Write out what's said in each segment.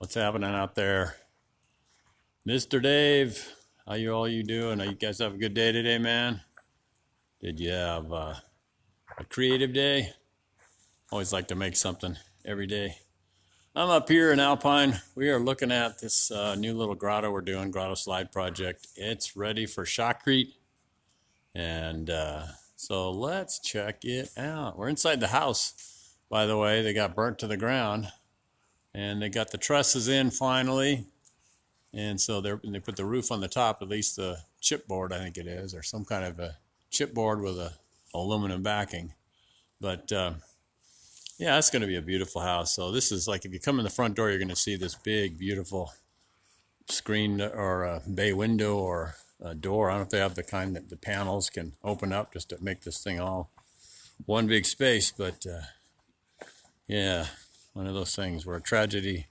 What's happening out there? Mr. Dave, how you doing? Are you guys have a good day today, man? Did you have a creative day? Always like to make something every day. I'm up here in Alpine. We are looking at this new little grotto we're doing, grotto slide project. It's ready for shotcrete. And so let's check it out. We're inside the house, by the way. They got burnt to the ground. And they got the trusses in finally. And so they put the roof on the top, at least the chipboard, I think it is, or some kind of a chipboard with a aluminum backing. But yeah, it's going to be a beautiful house. So this is like, if you come in the front door, you're going to see this big, beautiful screen or a bay window or a door. I don't know if they have the kind that the panels can open up just to make this thing all one big space. But yeah, one of those things where a tragedy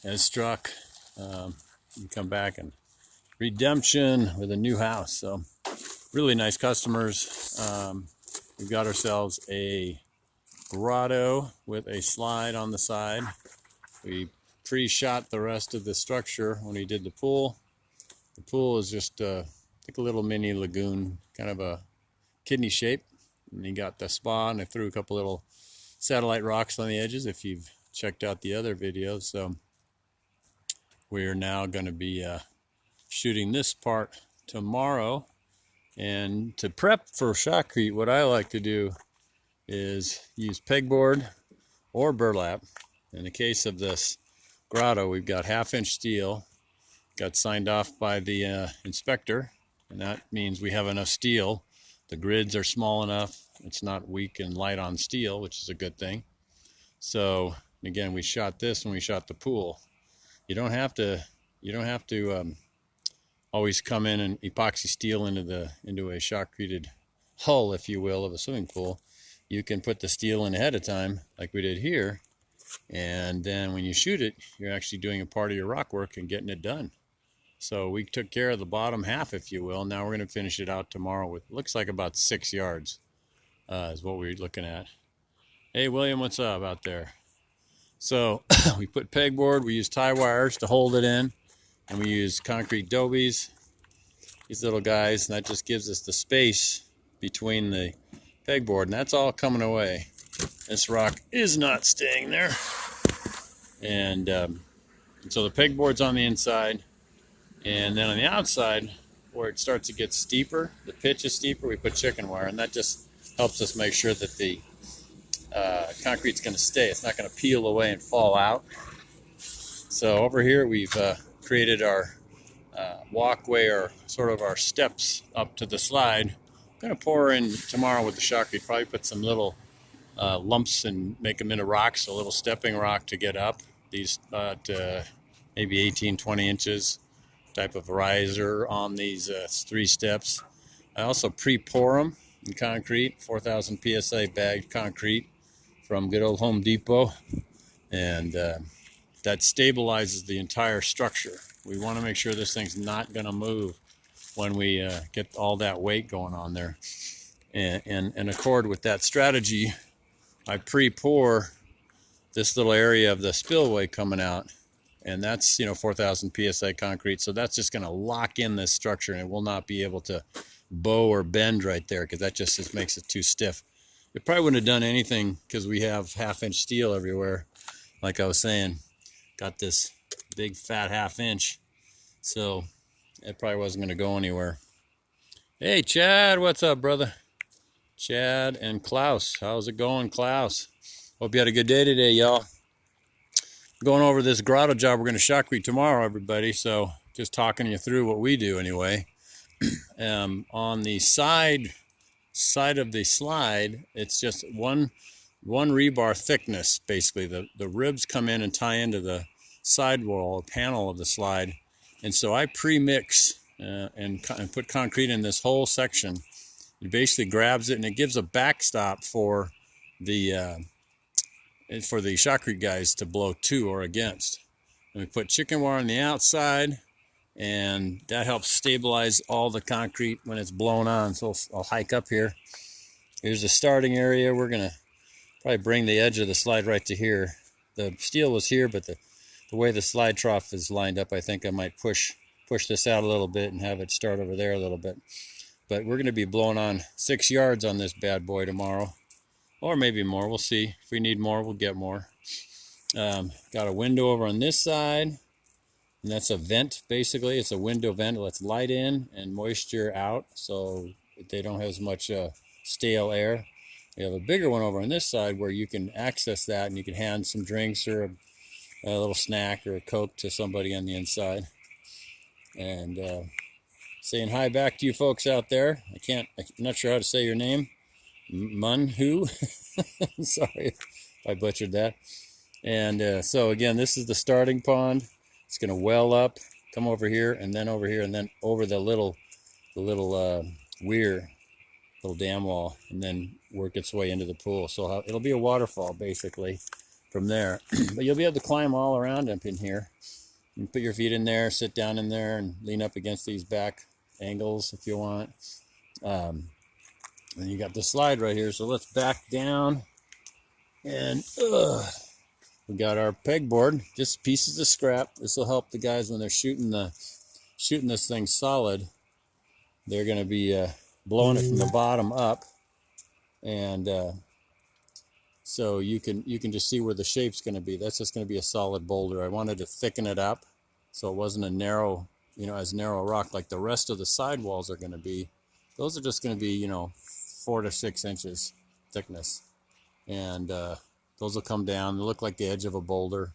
has struck. You come back and redemption with a new house. So really nice customers. We've got ourselves a grotto with a slide on the side. We pre-shot the rest of the structure when we did the pool. The pool is just like a little mini lagoon, kind of a kidney shape. And you got the spa, and I threw a couple little satellite rocks on the edges if you've checked out the other videos. So we're now going to be shooting this part tomorrow. And to prep for shotcrete, what I like to do is use pegboard or burlap. In the case of this grotto, we've got 1/2-inch steel. Got signed off by the inspector, and that means we have enough steel. The grids are small enough. It's not weak and light on steel, which is a good thing. So again, we shot this when we shot the pool. You don't have to always come in and epoxy steel into a shotcreted hull, if you will, of a swimming pool. You can put the steel in ahead of time, like we did here, and then when you shoot it, you're actually doing a part of your rock work and getting it done. So we took care of the bottom half, if you will. Now we're going to finish it out tomorrow with, looks like about 6 yards is what we're looking at. Hey, William, what's up out there? So we put pegboard, we use tie wires to hold it in, and we use concrete dobies, these little guys, and that just gives us the space between the pegboard, and that's all coming away. This rock is not staying there. And so the pegboard's on the inside, and then on the outside, where it starts to get steeper, the pitch is steeper, we put chicken wire, and that just helps us make sure that the concrete's going to stay. It's not going to peel away and fall out. So over here we've created our walkway, or sort of our steps up to the slide. I'm going to pour in tomorrow with the shotcrete, probably put some little lumps and make them into rocks, a little stepping rock to get up. These maybe 18, 20 inches type of riser on these 3 steps. I also pre-pour them in concrete, 4,000 PSI bagged concrete from good old Home Depot, and that stabilizes the entire structure. We want to make sure this thing's not going to move when we get all that weight going on there. And in accord with that strategy, I pre-pour this little area of the spillway coming out, and that's 4,000 PSI concrete, so that's just going to lock in this structure, and it will not be able to bow or bend right there, because that just makes it too stiff. It probably wouldn't have done anything because we have 1/2-inch steel everywhere. Like I was saying, got this big fat 1/2-inch, so it probably wasn't going to go anywhere. Hey Chad, what's up, brother? Chad and Klaus, how's it going, Klaus? Hope you had a good day today, y'all. Going over this grotto job we're going to shotcrete tomorrow, everybody. So just talking you through what we do anyway. On the side of the slide, it's just one rebar thickness, basically. The ribs come in and tie into the sidewall or panel of the slide, and so I pre-mix and put concrete in this whole section. It basically grabs it, and it gives a backstop for the shotcrete guys to blow to or against. And we put chicken wire on the outside, and that helps stabilize all the concrete when it's blown on. So I'll hike up here. Here's the starting area. We're gonna probably bring the edge of the slide right to here. The steel was here, but the the way the slide trough is lined up, I think I might push this out a little bit and have it start over there a little bit. But we're going to be blowing on 6 yards on this bad boy tomorrow, or maybe more. We'll see. If we need more, we'll get more. Got a window over on this side, and that's a vent. Basically, it's a window vent. It lets light in and moisture out, so they don't have as much stale air. We have a bigger one over on this side where you can access that, and you can hand some drinks or a little snack or a Coke to somebody on the inside. And saying hi back to you folks out there. I'm not sure how to say your name. Munhu. Sorry if I butchered that. And so again, this is the starting pond. It's going to well up, come over here, and then over here, and then over the little weir, little dam wall, and then work its way into the pool. So it'll be a waterfall basically from there. But you'll be able to climb all around up in here. You can put your feet in there, sit down in there, and lean up against these back angles if you want. And you got the slide right here. So let's back down, and we got our pegboard, just pieces of scrap. This will help the guys when they're shooting this thing solid. They're going to be blowing it from the bottom up, and so you can just see where the shape's going to be. That's just going to be a solid boulder. I wanted to thicken it up so it wasn't a narrow, as narrow rock like the rest of the sidewalls are going to be. Those are just going to be, 4 to 6 inches thickness, and those will come down. They look like the edge of a boulder.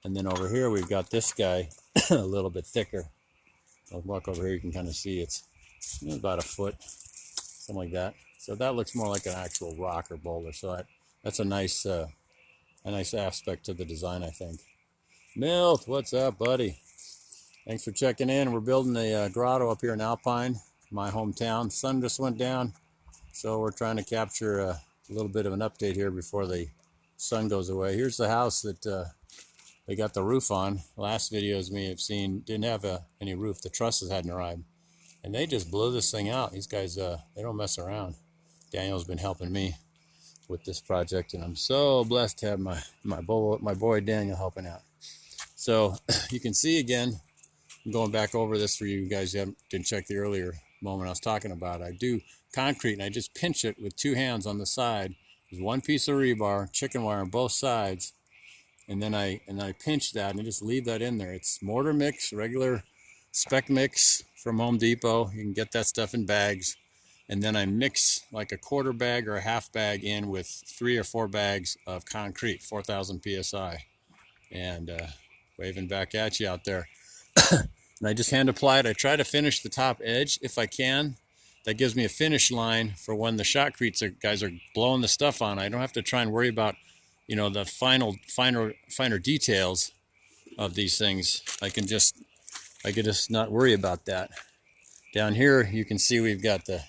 And then over here we've got this guy a little bit thicker. I'll walk over here, you can kind of see it's about a foot, something like that. So that looks more like an actual rock or boulder. So that's a nice aspect to the design, I think. Milt, what's up, buddy? Thanks for checking in. We're building a grotto up here in Alpine, my hometown. Sun just went down, so we're trying to capture a little bit of an update here before the sun goes away. Here's the house that they got the roof on. Last videos you may have seen didn't have any roof. The trusses hadn't arrived, and they just blew this thing out. These guys, they don't mess around. Daniel's been helping me with this project, and I'm so blessed to have my boy Daniel helping out. So you can see again, I'm going back over this for you guys who didn't check the earlier moment I was talking about. I do concrete, and I just pinch it with 2 hands on the side. There's 1 piece of rebar, chicken wire on both sides, and then I pinch that and I just leave that in there. It's mortar mix, regular spec mix from Home Depot. You can get that stuff in bags, and then I mix like a 1/4 bag or a 1/2 bag in with 3 or 4 bags of concrete, 4,000 psi, and waving back at you out there. And I just hand apply it. I try to finish the top edge if I can. That gives me a finish line for when the shotcrete guys are blowing the stuff on. I don't have to try and worry about, the finer details of these things. I can just not worry about that. Down here, you can see we've got the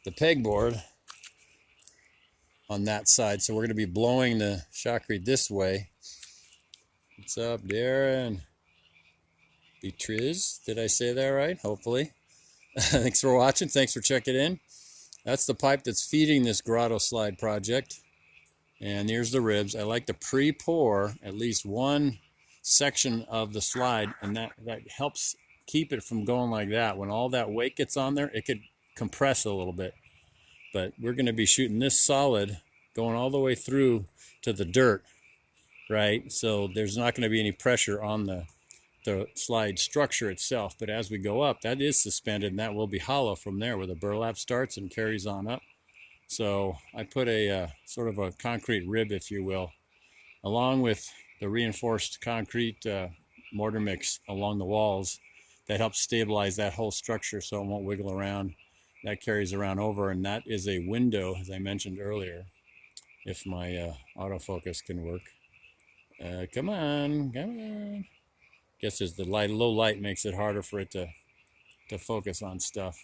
pegboard on that side. So we're going to be blowing the shotcrete this way. What's up, Darren? Beatriz, did I say that right? Hopefully. Thanks for watching. Thanks for checking in. That's the pipe that's feeding this grotto slide project. And here's the ribs. I like to pre-pour at least 1 section of the slide, and that helps keep it from going like that. When all that weight gets on there, it could compress a little bit. But we're going to be shooting this solid going all the way through to the dirt, right? So there's not going to be any pressure on the slide structure itself, but as we go up, that is suspended, and that will be hollow from there where the burlap starts and carries on up. So I put a sort of a concrete rib, if you will, along with the reinforced concrete mortar mix along the walls. That helps stabilize that whole structure so it won't wiggle around. That carries around over, and that is a window, as I mentioned earlier, if my autofocus can work. Come on. Guess as the low light makes it harder for it to focus on stuff.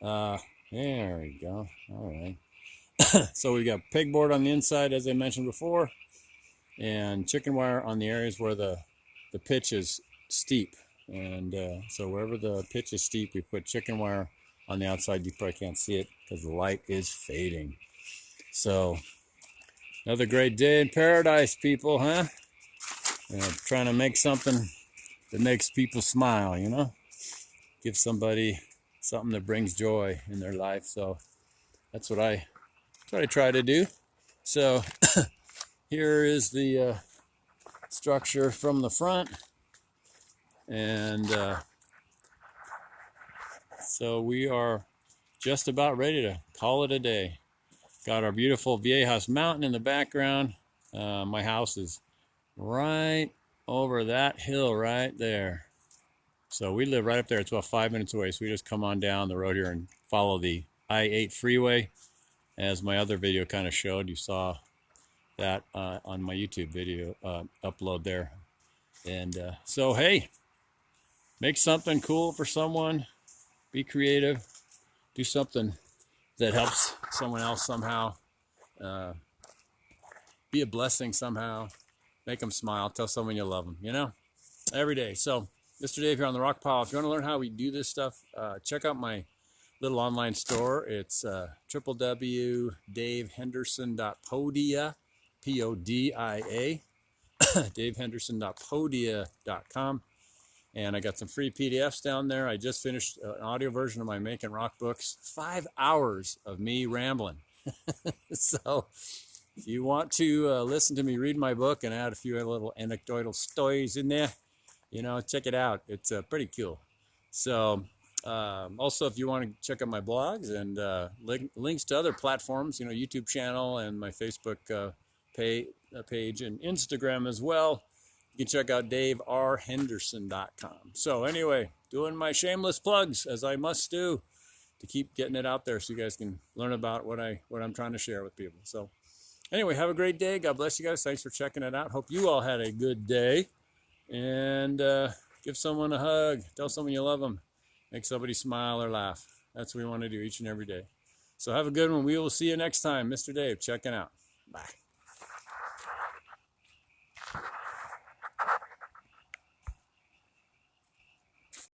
There we go. All right. So we got pegboard on the inside, as I mentioned before, and chicken wire on the areas where the pitch is steep. And so wherever the pitch is steep, we put chicken wire on the outside. You probably can't see it because the light is fading. So another great day in paradise, people, huh? trying to make something that makes people smile, give somebody something that brings joy in their life. So that's what I try to do. So here is the structure from the front, and so we are just about ready to call it a day. Got our beautiful Viejas Mountain in the background. My house is right over that hill right there. So we live right up there. It's about 5 minutes away. So we just come on down the road here and follow the I-8 freeway. As my other video kind of showed, you saw that on my YouTube video upload there. And so, hey, make something cool for someone. Be creative. Do something that helps someone else somehow. Be a blessing somehow. Make them smile. Tell someone you love them, every day. So, Mr. Dave here on the Rock Pile. If you want to learn how we do this stuff, check out my little online store. It's www.davehenderson.podia, Podia, davehenderson.podia.com. And I got some free PDFs down there. I just finished an audio version of my Making Rock books. 5 hours of me rambling. So if you want to listen to me read my book and add a few little anecdotal stories in there, check it out. It's pretty cool. So also, if you want to check out my blogs and links to other platforms, YouTube channel and my Facebook page and Instagram as well, you can check out daverhenderson.com. So anyway, doing my shameless plugs as I must do to keep getting it out there so you guys can learn about what I'm trying to share with people. So anyway, have a great day. God bless you guys. Thanks for checking it out. Hope you all had a good day. And give someone a hug. Tell someone you love them. Make somebody smile or laugh. That's what we want to do each and every day. So have a good one. We will see you next time. Mr. Dave checking out. Bye.